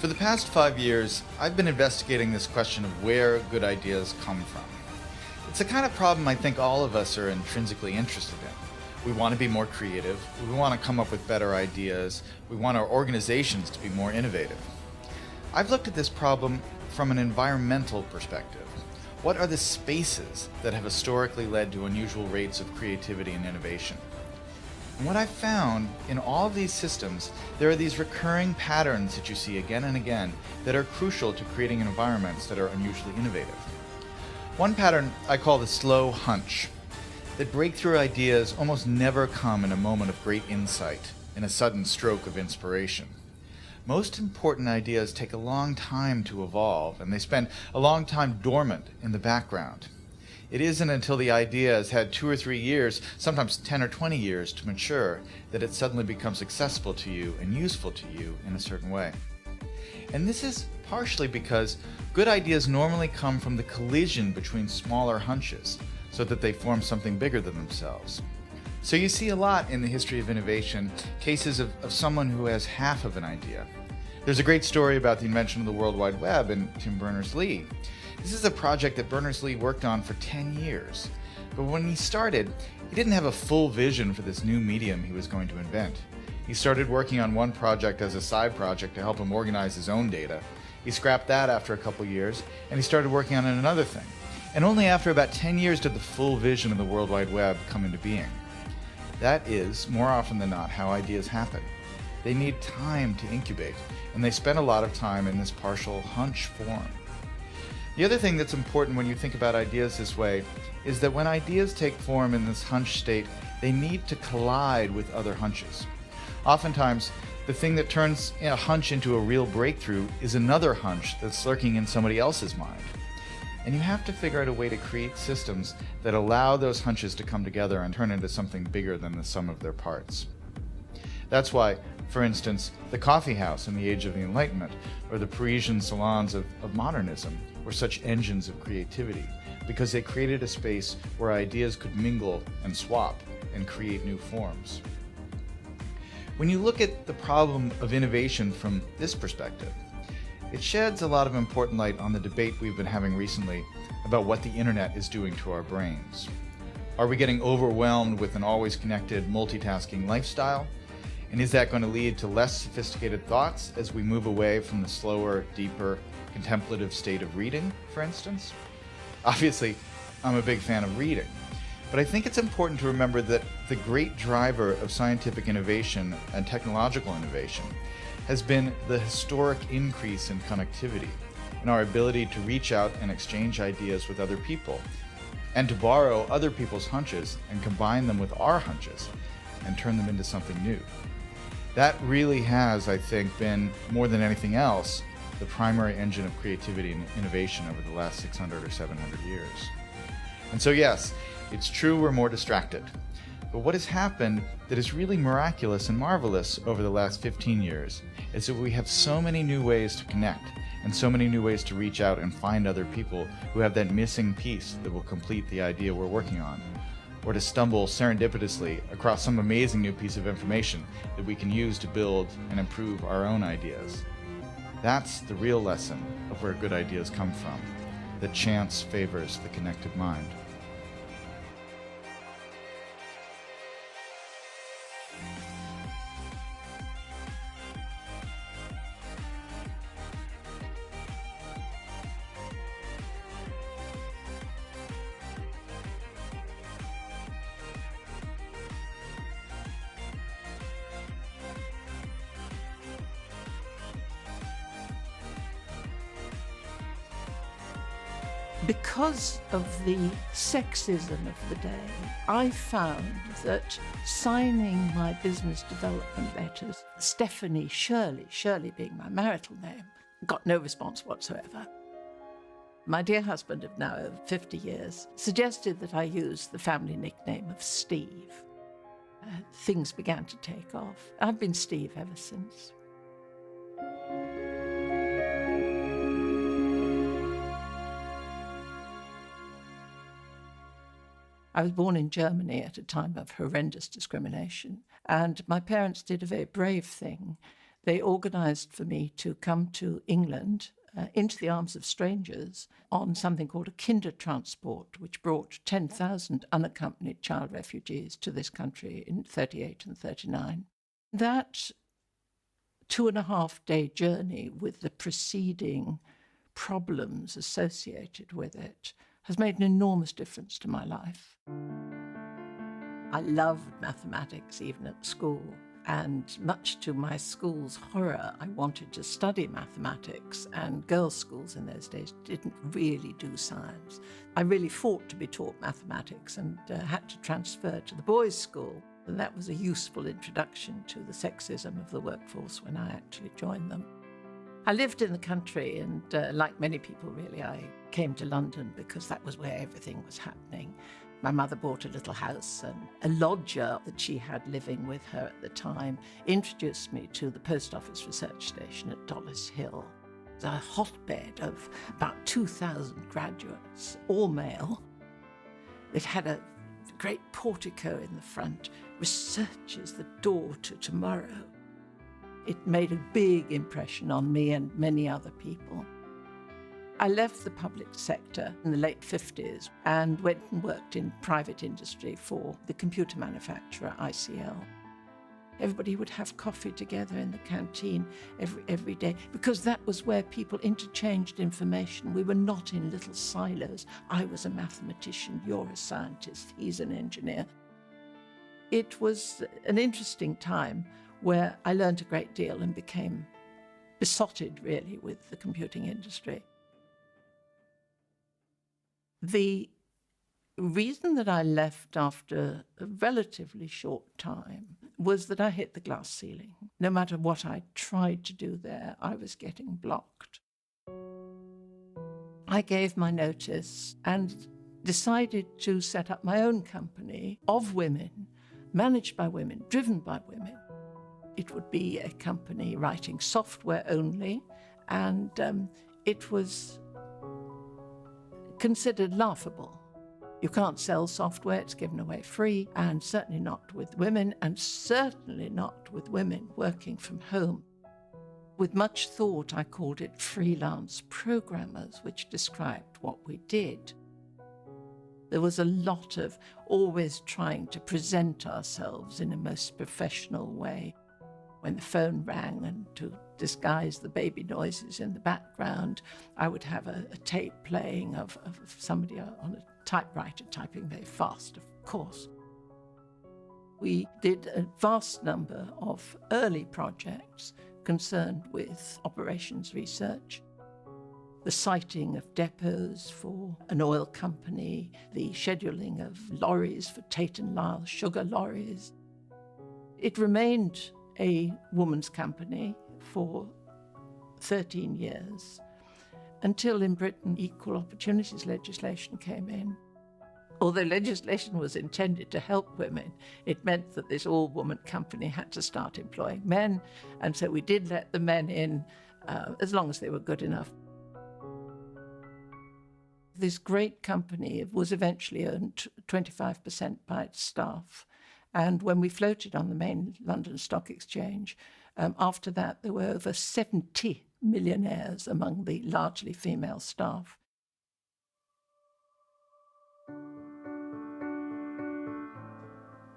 For the past 5 years, I've been investigating this question of where good ideas come from. It's the kind of problem I think all of us are intrinsically interested in. We want to be more creative, we want to come up with better ideas, we want our organizations to be more innovative. I've looked at this problem from an environmental perspective. What are the spaces that have historically led to unusual rates of creativity and innovation? And what I've found in all of these systems, there are these recurring patterns that you see again and again that are crucial to creating environments that are unusually innovative. One pattern I call the slow hunch, that breakthrough ideas almost never come in a moment of great insight, in a sudden stroke of inspiration. Most important ideas take a long time to evolve, and they spend a long time dormant in the background. It isn't until the idea has had 2 or 3 years, sometimes 10 or 20 years to mature, that it suddenly becomes accessible to you and useful to you in a certain way. And this is partially because good ideas normally come from the collision between smaller hunches, so that they form something bigger than themselves. So you see a lot in the history of innovation, cases of someone who has half of an idea. There's a great story about the invention of the World Wide Web and Tim Berners-Lee. This is a project that Berners-Lee worked on for 10 years. But when he started, he didn't have a full vision for this new medium he was going to invent. He started working on one project as a side project to help him organize his own data. He scrapped that after a couple years, and he started working on another thing. And only after about 10 years did the full vision of the World Wide Web come into being. That is, more often than not, how ideas happen. They need time to incubate, and they spend a lot of time in this partial hunch form. The other thing that's important when you think about ideas this way is that when ideas take form in this hunch state, they need to collide with other hunches. Oftentimes, the thing that turns a hunch into a real breakthrough is another hunch that's lurking in somebody else's mind. And you have to figure out a way to create systems that allow those hunches to come together and turn into something bigger than the sum of their parts. That's why, for instance, the coffee house in the age of the Enlightenment, or the Parisian salons of modernism, were such engines of creativity, because they created a space where ideas could mingle and swap and create new forms. When you look at the problem of innovation from this perspective, it sheds a lot of important light on the debate we've been having recently about what the internet is doing to our brains. Are we getting overwhelmed with an always connected, multitasking lifestyle? And is that going to lead to less sophisticated thoughts as we move away from the slower, deeper, contemplative state of reading, for instance? Obviously, I'm a big fan of reading, but I think it's important to remember that the great driver of scientific innovation and technological innovation has been the historic increase in connectivity and our ability to reach out and exchange ideas with other people, and to borrow other people's hunches and combine them with our hunches and turn them into something new. That really has, I think, been, more than anything else, the primary engine of creativity and innovation over the last 600 or 700 years. And so yes, it's true we're more distracted. But what has happened that is really miraculous and marvelous over the last 15 years is that we have so many new ways to connect and so many new ways to reach out and find other people who have that missing piece that will complete the idea we're working on, or to stumble serendipitously across some amazing new piece of information that we can use to build and improve our own ideas. That's the real lesson of where good ideas come from, that chance favors the connected mind. Because of the sexism of the day, I found that signing my business development letters, Stephanie Shirley being my marital name, got no response whatsoever. My dear husband of now over 50 years suggested that I use the family nickname of Steve. Things began to take off. I've been Steve ever since. I was born in Germany at a time of horrendous discrimination, and my parents did a very brave thing. They organised for me to come to England into the arms of strangers on something called a kinder transport, which brought 10,000 unaccompanied child refugees to this country in 38 and 39. That 2.5-day journey with the preceding problems associated with it has made an enormous difference to my life. I loved mathematics even at school, and much to my school's horror, I wanted to study mathematics, and girls' schools in those days didn't really do science. I really fought to be taught mathematics and had to transfer to the boys' school, and that was a useful introduction to the sexism of the workforce when I actually joined them. I lived in the country, and like many people really, I came to London because that was where everything was happening. My mother bought a little house, and a lodger that she had living with her at the time introduced me to the Post Office Research Station at Dollis Hill. It was a hotbed of about 2,000 graduates, all male. It had a great portico in the front. Research is the door to tomorrow. It made a big impression on me and many other people. I left the public sector in the late 50s and went and worked in private industry for the computer manufacturer ICL. Everybody would have coffee together in the canteen every day because that was where people interchanged information. We were not in little silos. I was a mathematician, you're a scientist, he's an engineer. It was an interesting time where I learned a great deal and became besotted, really, with the computing industry. The reason that I left after a relatively short time was that I hit the glass ceiling. No matter what I tried to do there, I was getting blocked. I gave my notice and decided to set up my own company of women, managed by women, driven by women. It would be a company writing software only, and it was considered laughable. You can't sell software, it's given away free, and certainly not with women, and certainly not with women working from home. With much thought, I called it freelance programmers, which described what we did. There was a lot of always trying to present ourselves in a most professional way. When the phone rang, and to disguise the baby noises in the background, I would have a tape playing of somebody on a typewriter typing very fast, of course. We did a vast number of early projects concerned with operations research, the siting of depots for an oil company, the scheduling of lorries for Tate & Lyle sugar lorries. It remained a woman's company for 13 years, until in Britain equal opportunities legislation came in. Although legislation was intended to help women, it meant that this all-woman company had to start employing men, and so we did let the men in as long as they were good enough. This great company was eventually owned 25% by its staff. And when we floated on the main London Stock Exchange, after that there were over 70 millionaires among the largely female staff.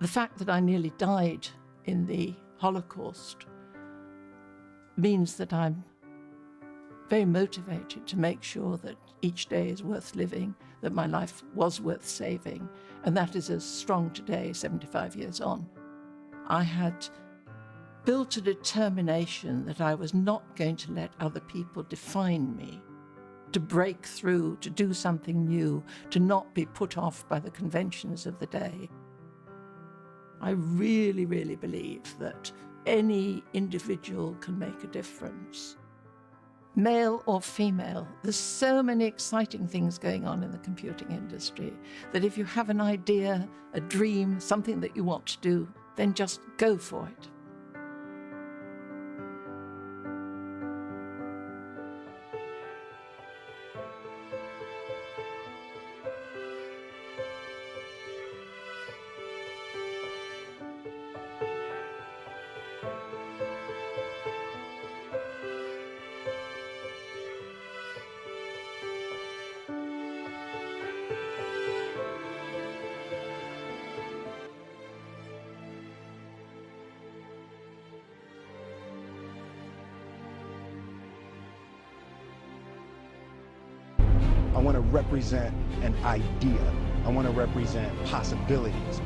The fact that I nearly died in the Holocaust means that I'm very motivated to make sure that each day is worth living, that my life was worth saving, and that is as strong today, 75 years on. I had built a determination that I was not going to let other people define me, to break through, to do something new, to not be put off by the conventions of the day. I really, really believe that any individual can make a difference. Male or female, there's so many exciting things going on in the computing industry that if you have an idea, a dream, something that you want to do, then just go for it. I want to represent an idea. I want to represent possibilities.